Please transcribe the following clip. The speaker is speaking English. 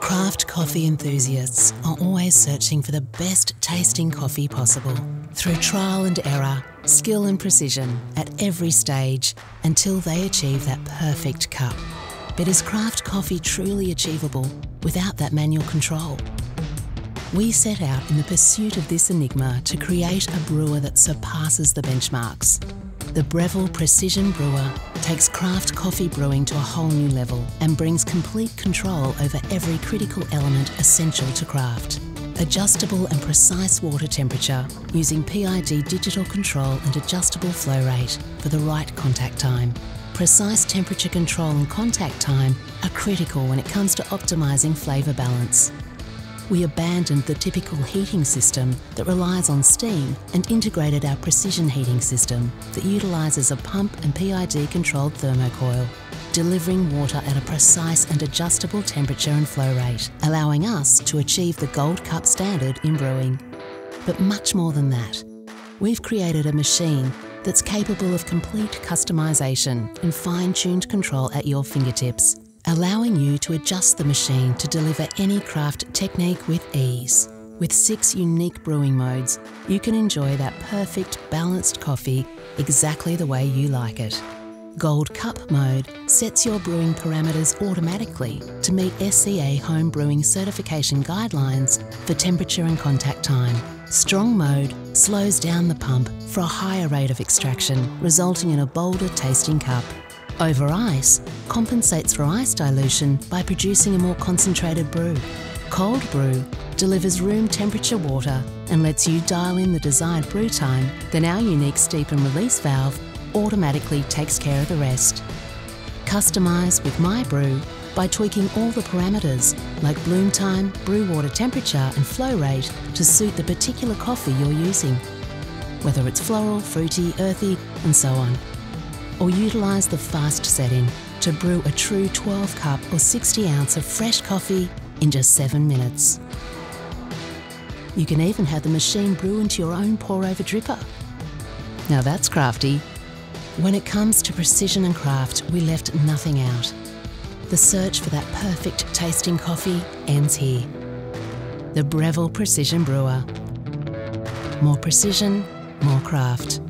Craft coffee enthusiasts are always searching for the best tasting coffee possible. Through trial and error, skill and precision at every stage until they achieve that perfect cup. But is craft coffee truly achievable without that manual control? We set out in the pursuit of this enigma to create a brewer that surpasses the benchmarks. The Breville Precision Brewer takes craft coffee brewing to a whole new level and brings complete control over every critical element essential to craft. Adjustable and precise water temperature using PID digital control and adjustable flow rate for the right contact time. Precise temperature control and contact time are critical when it comes to optimising flavour balance. We abandoned the typical heating system that relies on steam and integrated our precision heating system that utilises a pump and PID controlled thermocoil, delivering water at a precise and adjustable temperature and flow rate, allowing us to achieve the Gold Cup standard in brewing. But much more than that, we've created a machine that's capable of complete customisation and fine-tuned control at your fingertips, allowing you to adjust the machine to deliver any craft technique with ease. With 6 unique brewing modes, you can enjoy that perfect, balanced coffee exactly the way you like it. Gold Cup mode sets your brewing parameters automatically to meet SCA home brewing certification guidelines for temperature and contact time. Strong mode slows down the pump for a higher rate of extraction, resulting in a bolder tasting cup. Over ice compensates for ice dilution by producing a more concentrated brew. Cold brew delivers room temperature water and lets you dial in the desired brew time, then our unique steep and release valve automatically takes care of the rest. Customise with My Brew by tweaking all the parameters like bloom time, brew water temperature and flow rate to suit the particular coffee you're using, whether it's floral, fruity, earthy and so on. Or utilise the fast setting to brew a true 12 cup or 60 ounce of fresh coffee in just 7 minutes. You can even have the machine brew into your own pour-over dripper. Now that's crafty. When it comes to precision and craft, we left nothing out. The search for that perfect tasting coffee ends here. The Breville Precision Brewer. More precision, more craft.